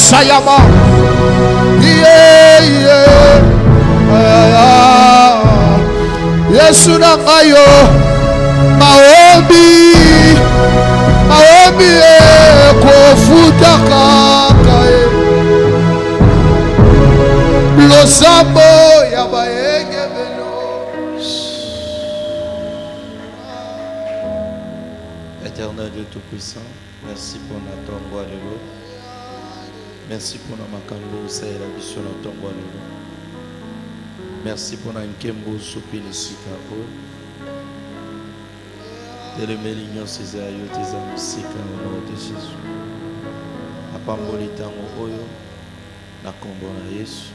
sayama. Yeah, yeah. Yesu na ngayo. Maombi kofuta kaka losambo ya baenge belo. Éternel Dieu Tout-Puissant, merci pour notre tombeau. Merci pour notre makambo c'est la vision de notre tombeau. Merci pour notre kembo soupi le sikao. Et le mélignon César yo tes amis sika au nom de Jésus. Apamboli tango oyo na kombo na Yesu.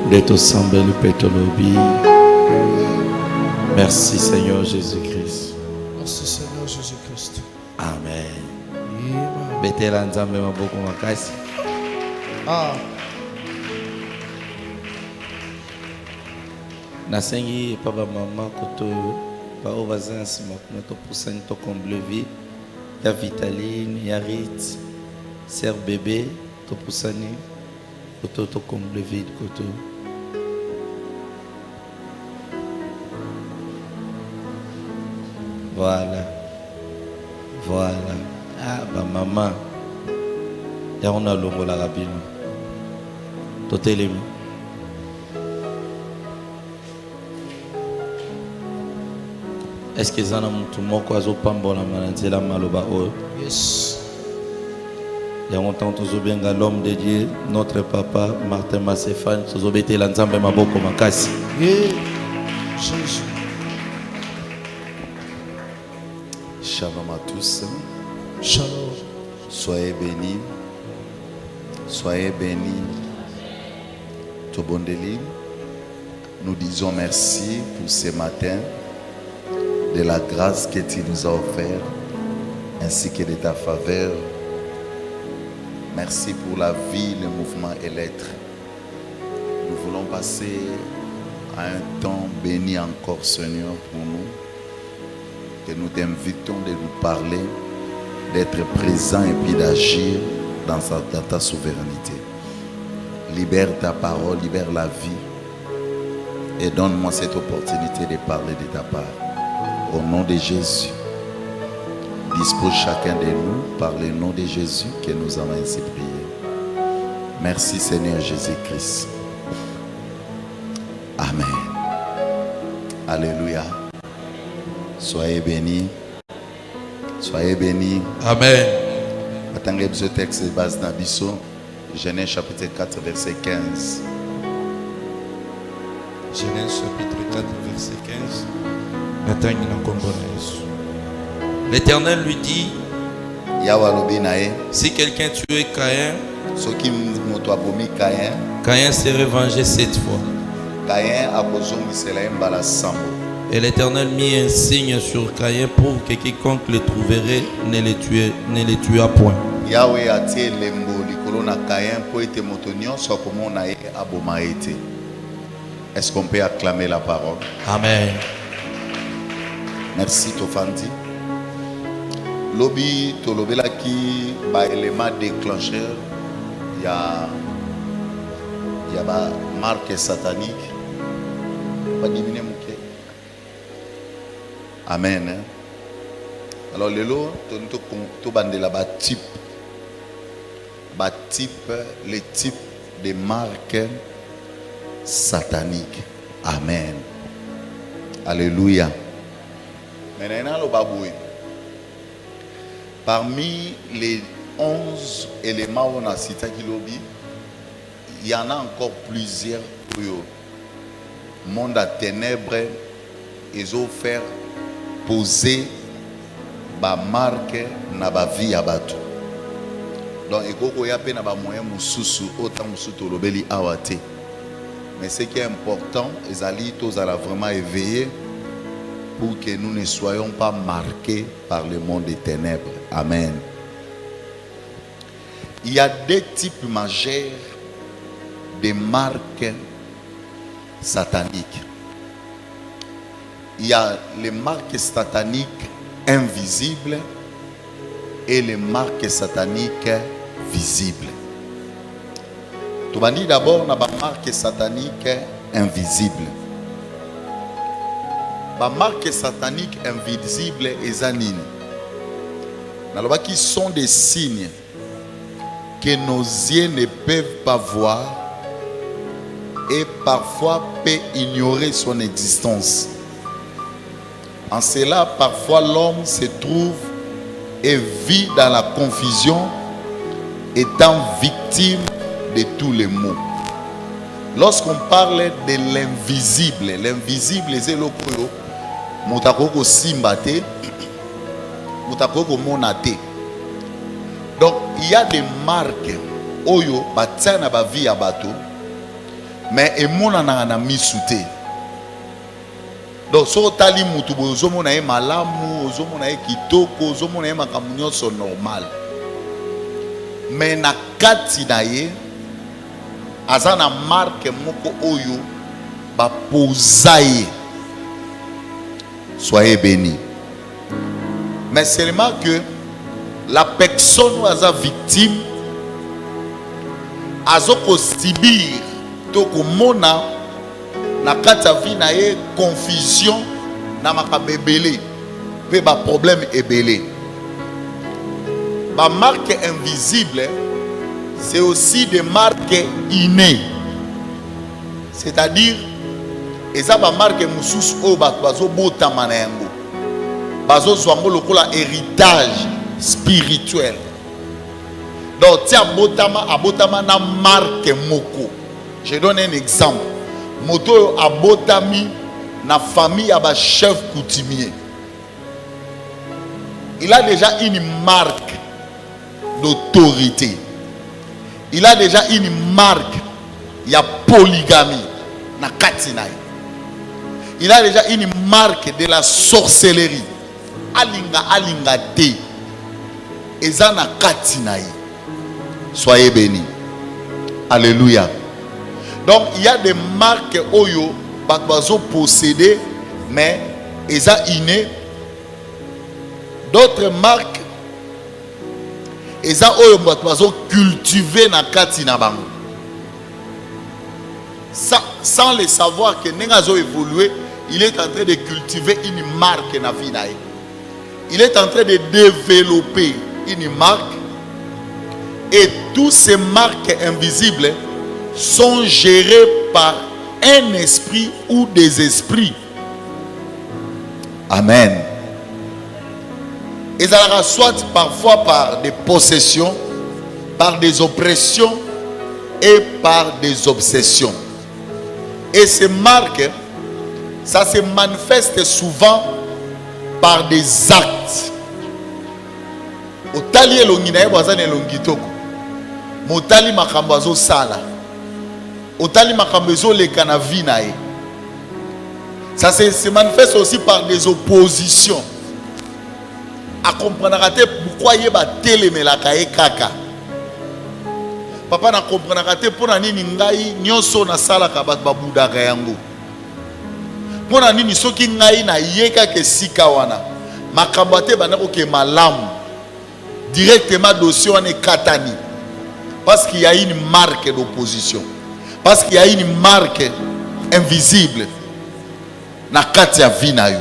Leto sambelu petolobi. Merci Seigneur Jésus-Christ. Merci Seigneur Jésus-Christ. Amen. Betela nzambe maboko makasi. Nasengi papa mama koto ba ovazin nsima kuna topusani tokomble vide ya Vitaline ya Rit ser bébé topusani koto tokomble vide koto. Voilà. Ah ba maman ya on a longo la rabino totelemi. Est-ce que ça n'a pas moko azopambola manzela maloba oyo? Yes. Il y a longtemps toujours bien l'homme de Dieu, notre papa Martin Massefan, toujours bete la nzambe maboko makasi. Jésus. Shalom à tous. Shalom. Soyez bénis. Soyez bénis. Tobondeli. Nous disons merci pour ce matin, de la grâce que tu nous as offert, ainsi que de ta faveur. Merci pour la vie, le mouvement et l'être. Nous voulons passer à un temps béni encore, Seigneur, pour nous. Que nous t'invitons de nous parler, d'être présent et puis d'agir dans ta souveraineté. Libère ta parole, libère la vie et donne-moi cette opportunité de parler de ta part. Au nom de Jésus, dispose chacun de nous par le nom de Jésus que nous allons ainsi prier. Merci Seigneur Jésus-Christ. Amen. Alléluia. Soyez bénis. Soyez bénis. Amen. Attendez ce texte de base d'Abisso, Genèse chapitre 4, verset 15. Genèse chapitre 4, verset 15. L'Éternel lui dit, si quelqu'un tuait Caïn, Caïn serait vengé 7 fois. Et l'Éternel mit un signe sur Caïn pour que quiconque le trouverait ne le tuât point. Est-ce qu'on peut acclamer la parole? Amen. Merci Tofandi. Lobi tolobela ki ba élément déclencheur ya ba marque satanique. Pas diminuer mouké. Amen. Alors lelo to bandela ba type les types de marques sataniques. Amen. Alléluia. Parmi les 11 éléments qu'on a cités, il y en a encore plusieurs. Monde à ténèbres, ils ont fait poser ma marque na ba vie à bateau. Donc, il y a un moyen autant de awate. Mais ce qui est important, les alliés tous à la vraiment éveillé pour que nous ne soyons pas marqués par le monde des ténèbres. Amen. Il y a deux types majeurs de marques sataniques. Il y a les marques sataniques invisibles et les marques sataniques visible. Tu vas dire d'abord na ba marque satanique invisible. Ba marque satanique invisible ezanine. Naloba qui sont des signes que nos yeux ne peuvent pas voir et parfois peut ignorer son existence. En cela, parfois l'homme se trouve et vit dans la confusion, étant victime de tous les maux. Lorsqu'on parle de l'invisible, l'invisible c'est le koyo motakoko simbate, motakoko monate. Donc il y a des marques oyo batia na ba vie ya bato, mais emona na misute. Donc so tali mutu bozomo na ye malamu, ozomo na ye kitoko, ozomo na ye makambo nyonso normal. Mais na kati na ye azana marque moko oyo ba posaye. Soyez bénis. Mais seulement que la personne ou asa victime azoko subir toko mona na kati ya vie na ye confusion na makabebele pe ba problème ebele. Ba marque invisible c'est aussi des marques innées, c'est-à-dire eza ba marque mususu o bato bazo botama na yango bazo zwango lokola héritage spirituel. Donc tia botama abotama na marque moko. Je donne un exemple. Moto abotami na famille à chef coutumier. Il a déjà une marque d'autorité. Il a déjà une marque. Il y a polygamie na katinai. Il a déjà une marque de la sorcellerie. Alinga te. Eza na katinai. Soyez bénis. Alléluia. Donc il y a des marques oyo bakbazo posséder mais eza inné. D'autres marques eza oyo bakbazo cultiver na kati na bango. Sans le savoir que nengazo évoluer, il est en train de cultiver une marque na vie na ye. Il est en train de développer une marque et toutes ces marques invisibles sont gérés par un esprit ou des esprits. Amen. Et ça soit parfois par des possessions, par des oppressions et par des obsessions. Et ces marques, ça se manifeste souvent par des actes. Otali elongina ye bwazana elongitoko. Motali makambo azo sala. Otali makambo ezoleka na vie na ye. Ça se manifeste aussi par des oppositions. A comprendre pourquoi il va télémelaka ye kaka. Papa na comprendre pona nini ngai nyonso na sala ka bat babudaka yango. Pona nini soki ngai na yeka ke sika wana. Makambo te banako ke malamu. Directement dossier wana katani. Parce qu'il y a une marque d'opposition. Parce qu'il y a une marque invisible na kati ya vie na yo.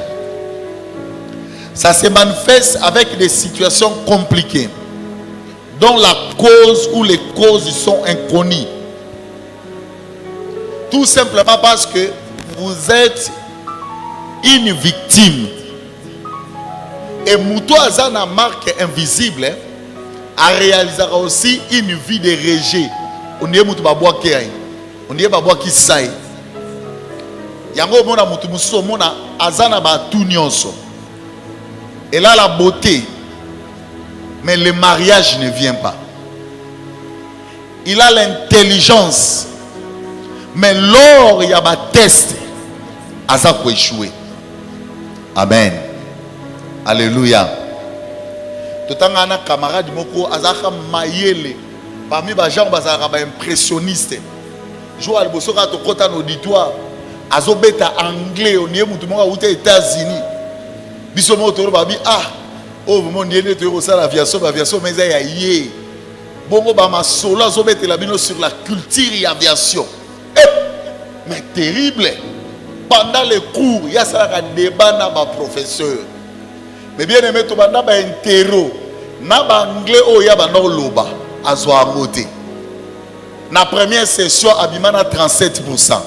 Ça se manifeste avec des situations compliquées dont la cause ou les causes sont inconnues. Tout simplement parce que vous êtes une victime. Et Mouto Azana marque invisible a réalisé aussi une vie de rejet. On est Moutou Baboua Kéaï. On est Baboua Kisaï. Yango Mona Moutou Mousso Mona Azana Ba tout nyonso. Elle a la beauté. Mais le mariage ne vient pas. Il a l'intelligence. Mais lors il y a un test, Aza peut échouer. Amen. Alléluia. Tout le temps, camarade moko Azaka mayele. Parmi les gens, Azaka impressionniste. Joue à l'bosoka to kota auditoire. Azo beta anglais. On est mutu monga aux États-Unis. Biso mo toro babi ah. Oh, mon Dieu, tu as la aviation, mais il y a bongo ba masolo azobete la bino sur la culture et aviation. Mais terrible. Pendant les cours, il y a un débat dans ma professeur. Mais bien aimé, tu vas dans un interro. Na anglais o ya ba no loba azwa ngote. Na première session abimana 37%.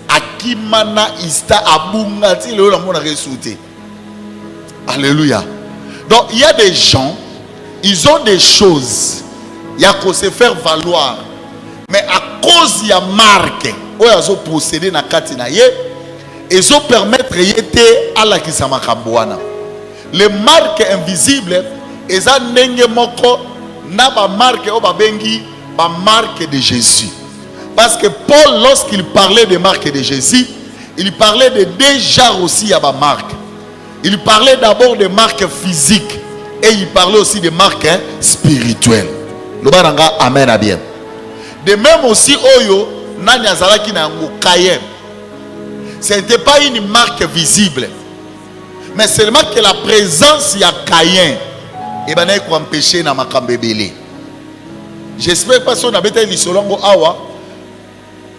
Akimana ista abunga ti le mona resouté. Alléluia. Donc il y a des gens, ils ont des choses, il y a qu'à se faire valoir. Mais à cause il y a marque, où ils ont procédé na katina ye, ils ont permettre yete à la kisama kamboana. Les marques invisibles, ils ont nenge moko na ba marque o ba bengi ba marque de Jésus. Parce que Paul, lorsqu'il parlait des marques de Jésus, il parlait de deux genres aussi à ba marque. Il parlait d'abord des marques physiques et il parlait aussi des marques spirituelles. Le baranga amen à bien. De même aussi oyo nani azalaki na ngo Caïn. Ce n'était pas une marque visible, mais seulement que la présence ya Caïn et ben ko empêcher na makambebele. J'espère pas son abeta ni solongo awa.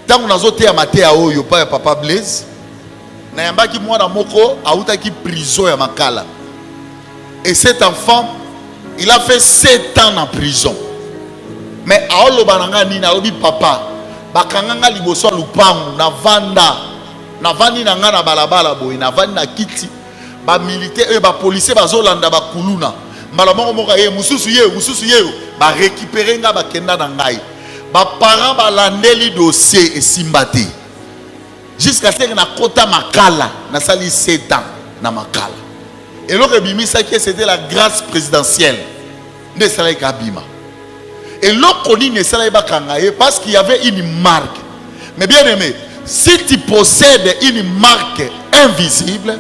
Tant on a zoté à maté à oyo pa papa Blaise. Na yambaki mwana moko autaki prison ya makala. Et cet enfant, il a fait 7 ans en prison. Mais aolo bananga ni na lobi papa, bakanganga liboso lupangu na vanda, na vandi na nga na balabala boy, na vandi na kiti, ba militaire ba policier bazolanda ba kuluna. Malamongo moka ye mususu ye, ba récupérer nga ba kenda na ngai. Ba parents ba landeli dossier et simbati. Jusqu'à ce que na kota makala na sali 7 ans na makala. Et l'autre bimisa qui c'était la grâce présidentielle de Salai Kabima. Et l'autre connu ne Salai Bakangaye parce qu'il y avait une marque. Mais bien aimé, si tu possèdes une marque invisible,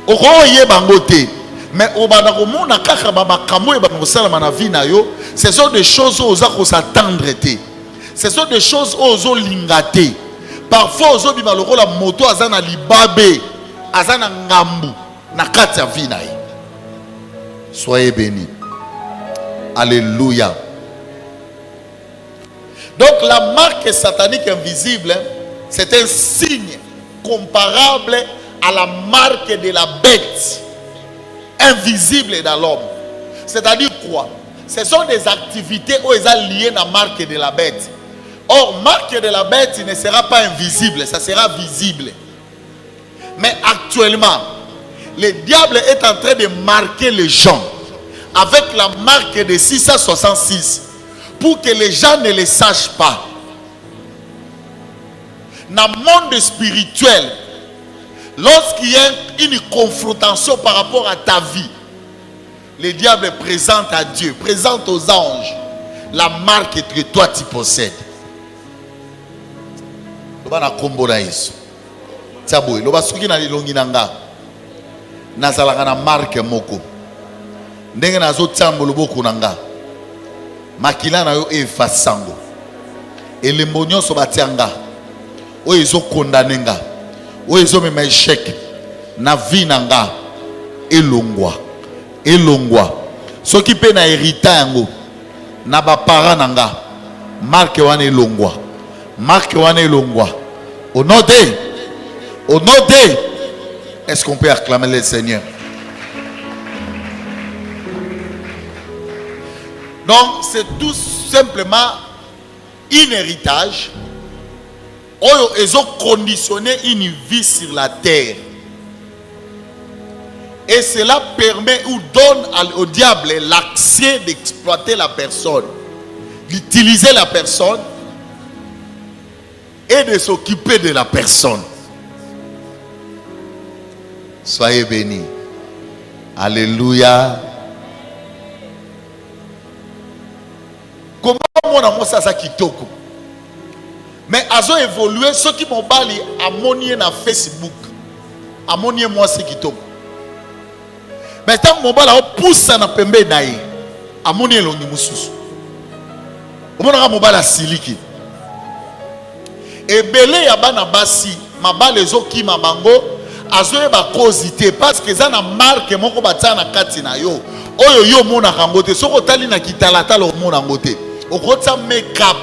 au roye bangote, mais au banakomo na kaka baba kamo e banosala na vie na yo, ce sont des choses aux ako s'attendre. Ce sont des choses aux lingate. Parfois aux bima loko la moto azana libabe, azana ngambu na kati ya vie na ye. Soyez bénis. Alléluia. Donc la marque satanique invisible, c'est un signe comparable à la marque de la bête invisible dans l'homme. C'est-à-dire quoi? Ce sont des activités où ils sont liées à la marque de la bête. Or, marque de la bête ne sera pas invisible, ça sera visible. Mais actuellement, le diable est en train de marquer les gens avec la marque de 666 pour que les gens ne le sachent pas. Dans le monde spirituel, lorsqu'il y a une confrontation par rapport à ta vie, le diable présente à Dieu, présente aux anges la marque que toi tu possèdes. Loba kombo na Yesu. Tsaboy, loba suki na lilongi nanga. Nazalaka na marque moko. Ndenge nazo tsambo loboko nanga. Makila na yo efasango. Elembo nyonso batianga. Oyo ezo condamner nga. Oyo ezo mema échec na vie nanga. Elongwa. Elongwa. Soki pe na hérita yango. Na ba parents nanga. Marque wana elongwa. Marque wana elongwa. Au nom de, est-ce qu'on peut acclamer le Seigneur? Donc c'est tout simplement un héritage où ils ont conditionné une vie sur la terre. Et cela permet ou donne au diable l'accès d'exploiter la personne, d'utiliser la personne et de s'occuper de la personne. Soyez bénis. Alléluia. Comment on a ça kitoko? Mais azo évolué ceux qui m'ont bali à monier na Facebook. À monier moi c'est kitoko. Mais tant mon bala pousse na pembe naï. À monier longi mususu. On a mon bala siliki. Et belé ya bana basi mabale zo ki mabango azoye ba cosité parce que ça na marque moko batia na kati na yo oyo yo mona kangote soko tali na kitala tala o mona ngote okota make-up,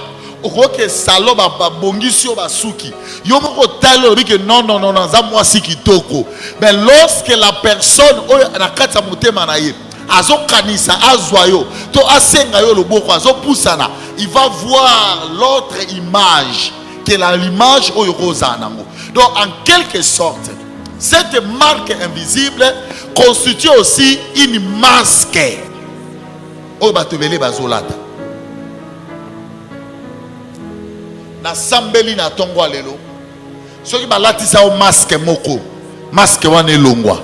okoke salon ba bongisi ba suki. Yo moko talo que non non non non za moi si kitoko. Mais lorsque la personne na kati motema na ye azo kanisa azwayo to asenga yo loboko azo pusana, il va voir l'autre image que l'image oyo kozanango. Donc en quelque sorte, cette marque invisible constitue aussi une masque. Oyo batobele bazolata. Na sambeli na tongwa lelo. Soki balatisa o masque moko, masque wana elongwa.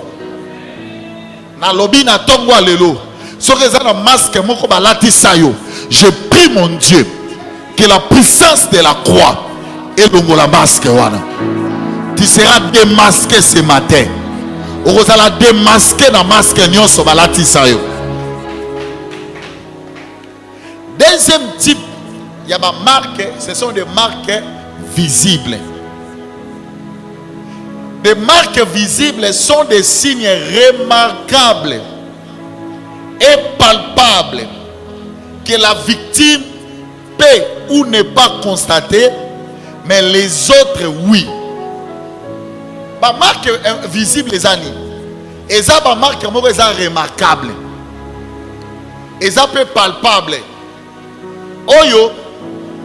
Na lobi na tongwa lelo. Soki za na masque moko balatisa yo. Je prie mon Dieu que la puissance de la croix elongo la masque wana. Tu seras démasqué ce matin. Ozala démasqué na masque nyonso balatisa yo. Deuxième type, il y a ma marque, ce sont des marques visibles. Les marques visibles sont des signes remarquables et palpables que la victime peut ou ne pas constater, mais les autres oui. Ma marque visible les amis, et ça ma marque remarquable, et ça peut palpable. Oyo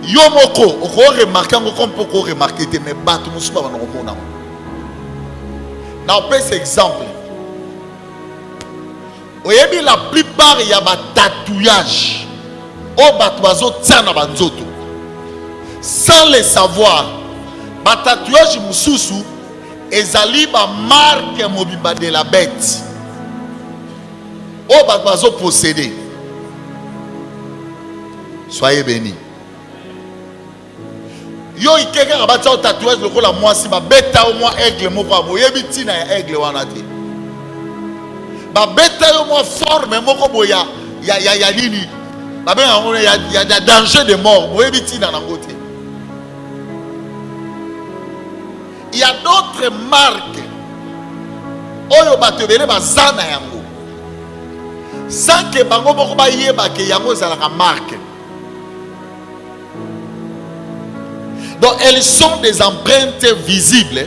yo moko oko remarquer comme poko remarquer mais bato musuba bana komona. Na pese exemple. Oyebi la plupart ya ba tatouage o bato bazo tsana banzoto. Sans le savoir, ba tatouage mususu ezali ba marque mobimba de la bête. O bato bazo posséder. Soyez bénis. Yo ikeka rabata au tatouage le la moi si ba beta au moins aigle moko boyebi tina ya aigle wana te. Ba beta au moins forme moko boya ya nini. Ba ben il y a danger de mort boyebi tina na ngote. Il y a d'autres marques. Oyo batebele bazana yango. Sans que bango moko ba yeba ke yango za la marque. Donc elles sont des empreintes visibles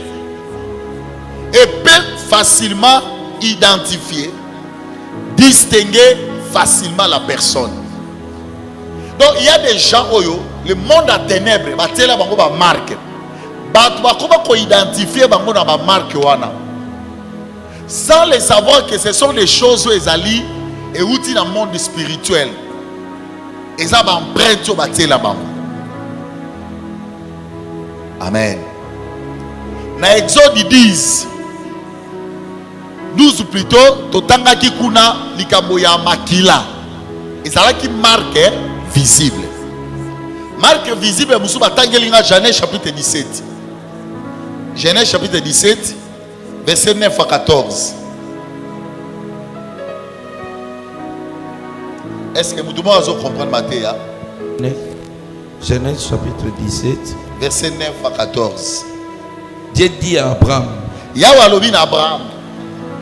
et peuvent facilement identifier, distinguer facilement la personne. Donc il y a des gens, le monde à ténèbres, ba marque. Ba identifier bango na ba marque wana. Sans les savoir que ce sont des choses où ezali et outil dans le monde spirituel. Et ça ba empreinte yo batela bango. Amen. Na Exode 10 12 plutôt totanga kikuna likambo ya makila. Ezala ki marque visible. Marque visible musuba tangelinga Genèse chapitre 17. Genèse chapitre 17 verset 9 à 14. Est-ce que vous devez comprendre Matthieu? Genèse chapitre 17 verset 9 à 14. Dieu dit à Abraham, Abraham,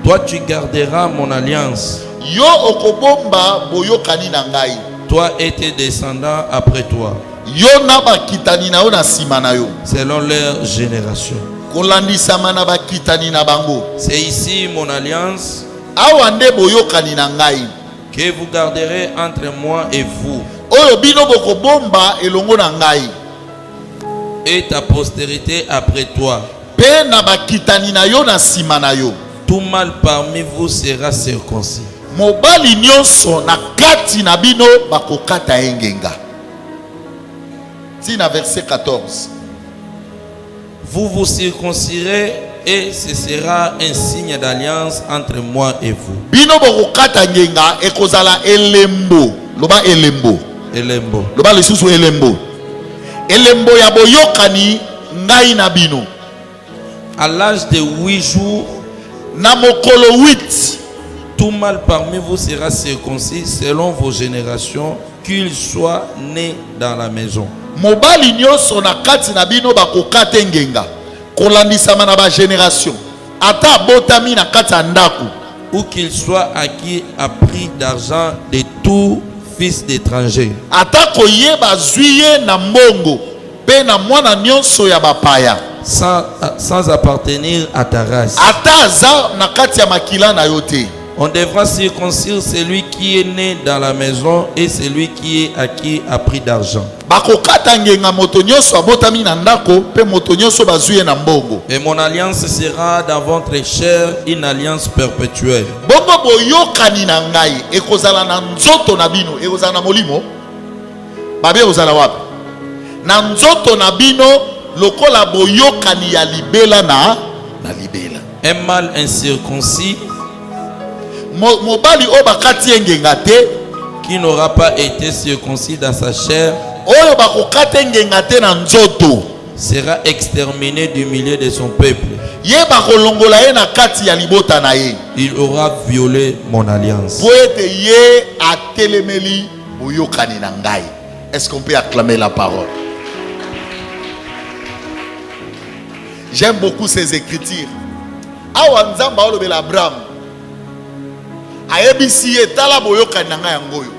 toi tu garderas mon alliance, yo okobomba boyokani na ngai, toi et tes descendants après toi, yo na bakitani na yo na sima na yo, selon leur génération. kolandisama na bakitani na bango. C'est ici mon alliance Awa nde boyokani na ngai que vous garderez entre moi et vous, oyo bino bokobomba elongo na ngai, et ta postérité après toi. pe na bakitani na yo na sima na yo. Tout mâle parmi vous sera circoncis. Mobali nyonso na kati na bino bakokata engenga. Tina verset 14. Vous vous circoncirez et ce sera un signe d'alliance entre moi et vous. Bino bokokata ngenga ekozala elembo. Loba elembo. Elembo. Loba lisusu elembo. Elembo ya boyokani ngai na bino. À l'âge de 8 jours, na mokolo 8, tout mâle parmi vous sera circoncis selon vos générations, qu'il soit né dans la maison. Mobali nyonso na kati na bino bakokata ngenga kolandisama na ba génération ata botami na kati ya ndako, ou qu'il soit acquis à prix d'argent de tout fils d'étranger. Atako yeba zuye na mbongo pe na mwana nyonso ya bapaya. Sans appartenir à ta race. Ata za na kati ya makila na yote. On devra circoncire celui qui est né dans la maison et celui qui est acquis à prix d'argent. Bakokata ngenga moto nyonso abotami na ndako pe moto nyonso bazuye na mbongo. Et mon alliance sera dans votre chair une alliance perpétuelle. Bongo boyokani na ngai ekozala na nzoto na bino ekozala na molimo. Babe ekozala wapi? Na nzoto na bino lokola boyokani ya libela na libela. Un mâle incirconcis mobali o bakati ngenga te qui n'aura pas été circoncis dans sa chair oyo bakokata ngenga te na nzoto sera exterminé du milieu de son peuple. Ye bakolongola ye na kati ya libota na ye. Il aura violé mon alliance. Po ete ye atelemeli boyokani na ngai. Est-ce qu'on peut acclamer la parole? J'aime beaucoup ces écritures. Awa nzamba olobela Abraham ayebisi ye tala boyokani na ngai yangoyo.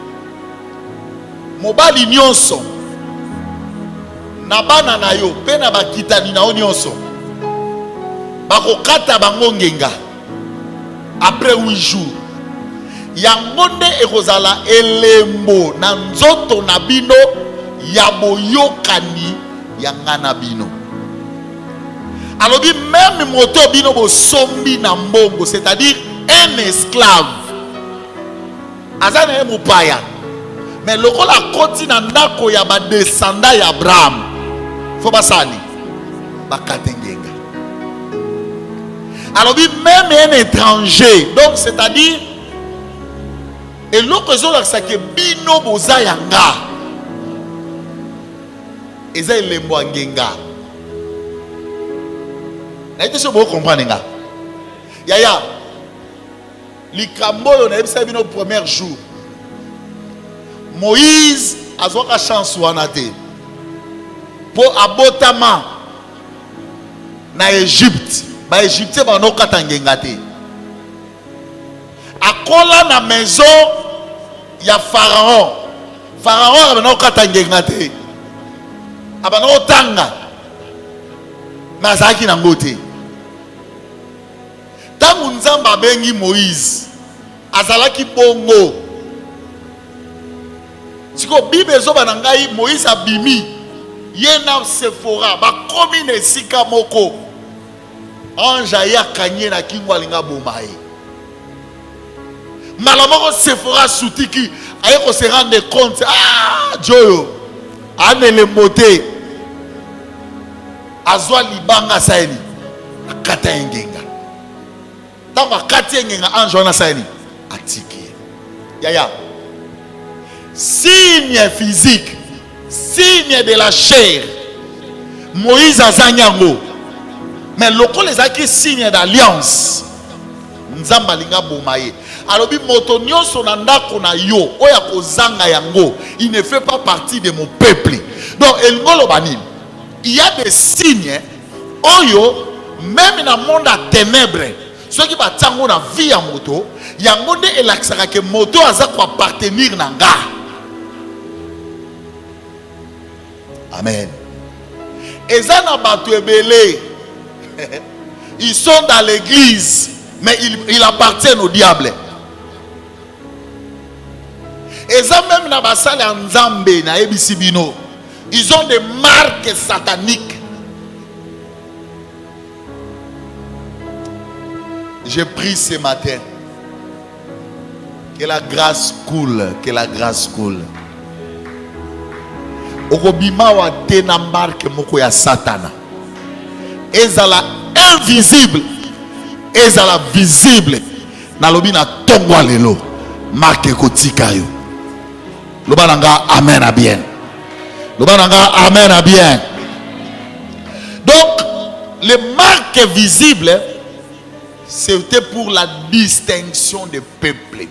Mobali nyonso na bana na yo pe na bakitani na yo nyonso bakokata bango ngenga après 8 jours. Yango nde ekozala elembo na nzoto na bino ya boyokani ya ngana bino. Alobi même moto bino bosombi na mbongo, c'est-à-dire un esclave azana ye mupaya, mais lokola koti na ndako ya ba descendant ya Abraham faut basali bakate ngenga. Alobi même un étranger, donc c'est-à-dire et l'autre chose c'est que bino boza yanga eza elembo ngenga. Est-ce que vous comprenez? Yaya, likambo on a observé nos premiers jours. Moïse a eu la chance pour abotama na Égypte. Ba Égypte ba no katangenga te. Akola na maison ya Pharaon. Pharaon ba no katangenga te. Aba no tanga. Na zaki na ngote. Tangu nzamba bengi Moïse azalaki bongo. Siko Bible ezoba na ngai Moïse abimi yena Sephora ba komi na esika moko. Anja ya kanye na kingwa linga bomae. Malamoko Sephora sutiki ayeko se rendre compte Joyo anele moté azwa libanga saini akata ngenga. Tango akati ngenga anjo na saini atiki. Yaya. Signe physique, signe de la chair. Moïse azanyango. Mais loko les aki signe d'alliance. Nzamba linga bomaye. Alobi moto nyonso na ndako na yo oya kozanga yango, il ne fait pas partie de mon peuple. Donc elngolo banini. Il y a des signes oyo même dans le monde à ténèbres. Ceux qui battent la vie en moto, il y a un monde que moto a appartenir nanga. Amen. Et ça n'a pas ils sont dans l'église, mais ils appartiennent au diable. Et ça même dans la salle en Zambé, na Ebisibino, ils ont des marques sataniques. Je prie ce matin que la grâce coule, que la grâce coule. Okobima wa te na marque moko ya Satana. Ezala invisible, ezala visible. Na lobi na tongwa lelo marque kotika yo. Loba nanga amen à bien. Loba nanga amen à bien. Donc les marques visibles c'était pour la distinction des peuples.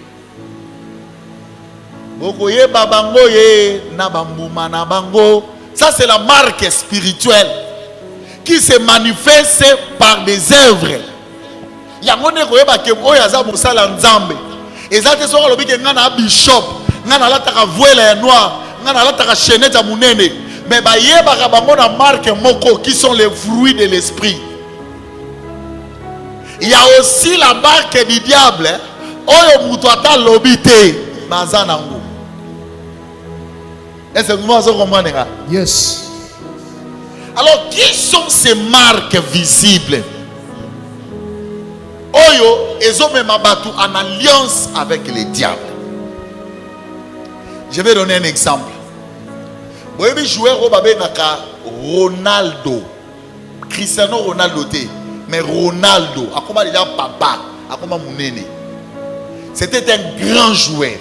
Ça c'est la marque spirituelle qui se manifeste par des œuvres. Il y a un bishop ngana lataka voile ya noir, ngana lataka chaînette ya munene. Mais ba yebaka bango na marque moko qui sont les fruits de l'esprit. Il y a aussi la marque du diable. Oyo muto ata lobité bazanango. Est-ce que vous comprenez? Yes. Alors, qui sont ces marques visibles? Oyo, ils ont même abattu en alliance avec les diables. Je vais donner un exemple. Vous avez joué au Ronaldo. Cristiano Ronaldo. Mais Ronaldo, à comment déjà papa, à comment mon aîné. C'était un grand joueur.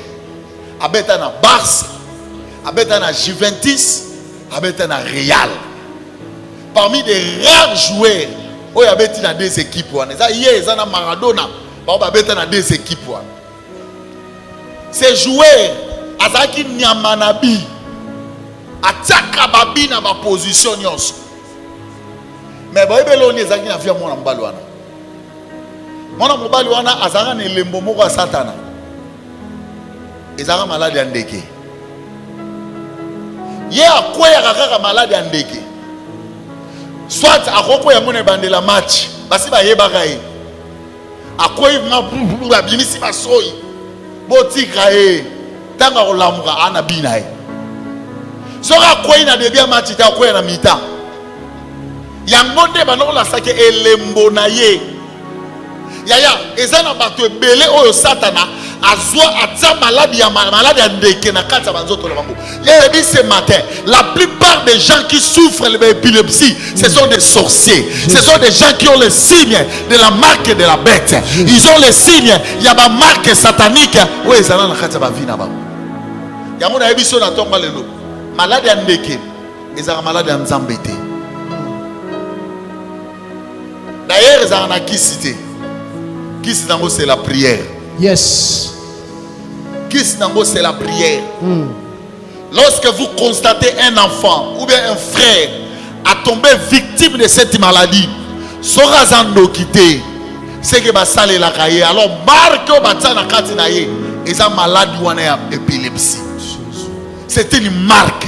Abeta na Barça, abeta na Juventus, abeta na Real. Parmi des rares joueurs, il y avait dans des équipes. Hier, il y a Maradona, il y a dans des équipes. Ces joueurs, Azaki Nyamanabi, Ataka Babi na ma position. Mais il y a des gens qui ont fait mon ambalouana. Mon ambalouana, Azara ne lembomo à Satana. Ezara malade andeke. Ye akwe ya kaka malade andeke. Soit akoko ya mone bandela match, basi ba yebaka ye. Akwe ma bimisi basoyi. Botika ye. Tanga olamuka ana bina ye. Soka akwe na debia match ta akwe na mita. Yango nde banola sake elembo na ye. Yaya, ezana bato ebele oyo Satana azwa atza maladie ya ndeke na kati ya banzoto la bango. Il dit ce matin, la plupart des gens qui souffrent de l'épilepsie, ce sont des sorciers. Ce sont des gens qui ont les signes de la marque de la bête. Ils ont les signes, il y a ma marque satanique. Oui, ils ont la kati ya bavina bango. Yango na ebiso na tonga lelo. Malade ya ndeke, ezaka malade ya nzambete. D'ailleurs, ils ont qui cité. Qui c'est la prière. Yes. Qui c'est la prière. Lorsque vous constatez un enfant ou bien un frère a tombé victime de cette maladie, sorazando quitté, c'est que va saler la cahier. Alors marque au batana katinaye, ils ont maladie ou une épilepsie. C'est une marque.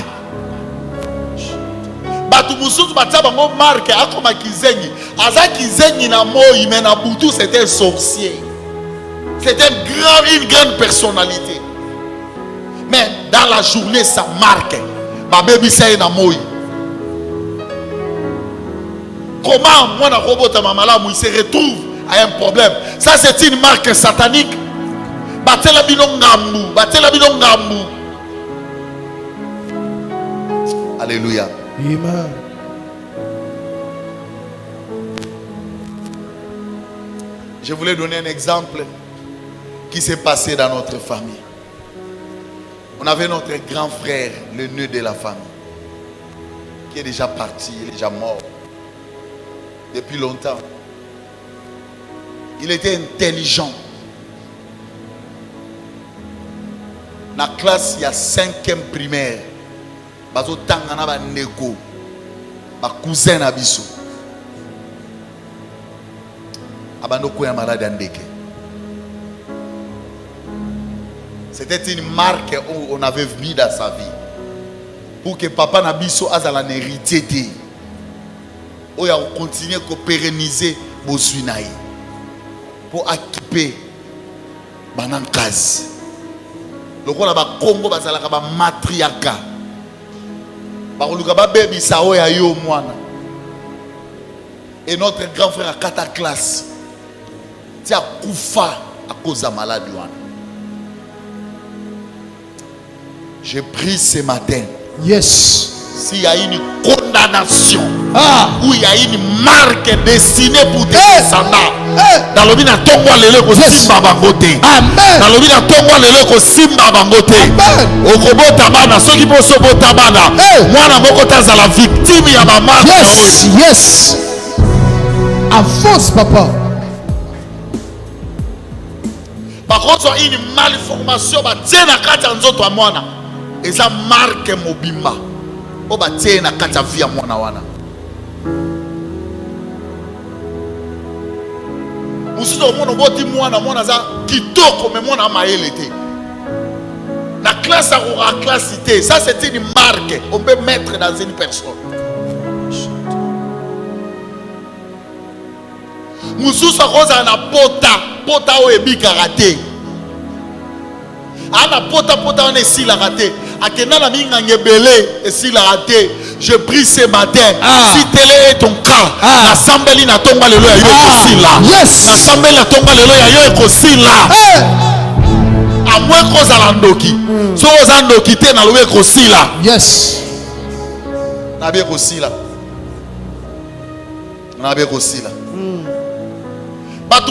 Batu musutu batabango marque akoma kizengi aza kizengi na moi mais na butu c'était un sorcier. C'était une grande personnalité. Mais dans la journée ça marque ma baby say na moi. Comment moi na robota mamala il se retrouve à un problème. Ça c'est une marque satanique. Batela bino ngambu, batela bino ngambu. Alléluia. Amen. Je voulais donner un exemple qui s'est passé dans notre famille. On avait notre grand frère, le nœud de la famille, qui est déjà parti, il est déjà mort depuis longtemps. Il était intelligent. Dans la classe, il y a 5e primaire. Bazo tangana ba nego ba cousin abiso abanoko ya malade andeke. C'était une marque où on avait mis dans sa vie pour que papa nabiso azala n'héritier te o ya continuer à pérenniser bosuinaï pour occuper banankazi lokola ba Congo bazalaka ba matriarcat. Et notre grand frère a 4 classes. Tu as koufa à cause de la maladie. Je prie ce matin. Yes. S'il y a une condamnation, ou il y a une marque destinée pour des descendants, dans le mina tongwa lele ko simba bangote. Amen. Dans le mina tongwa lele ko simba bangote. Amen. Okobota bana soki boso bota bana. Mwana moko taza la victime ya ba marque. Yes. Yes. Avance papa. Par contre, une malformation ba tiena kata nzoto ya mwana. Eza marque mobimba. O ba tiena kata via mwana wana. Musuto mono boti mwana za kitoko me mwana maele te. Na classe à classe cité. Ça c'est une marque. On peut mettre dans une personne. Moussousou rosa na pota o ebi karaté. Ana pota on est si la raté. Akena na minga ngebele et si la raté. Je prie ce matin. Si tel est ton cas, l'assemblée na tomba lelo ya yo ekosila. Yes. L'assemblée na tomba lelo ya yo ekosila. À moins qu'on s'alandoki. So ozandoki te na lo ekosila. Yes. Na be ekosila. Na be ekosila.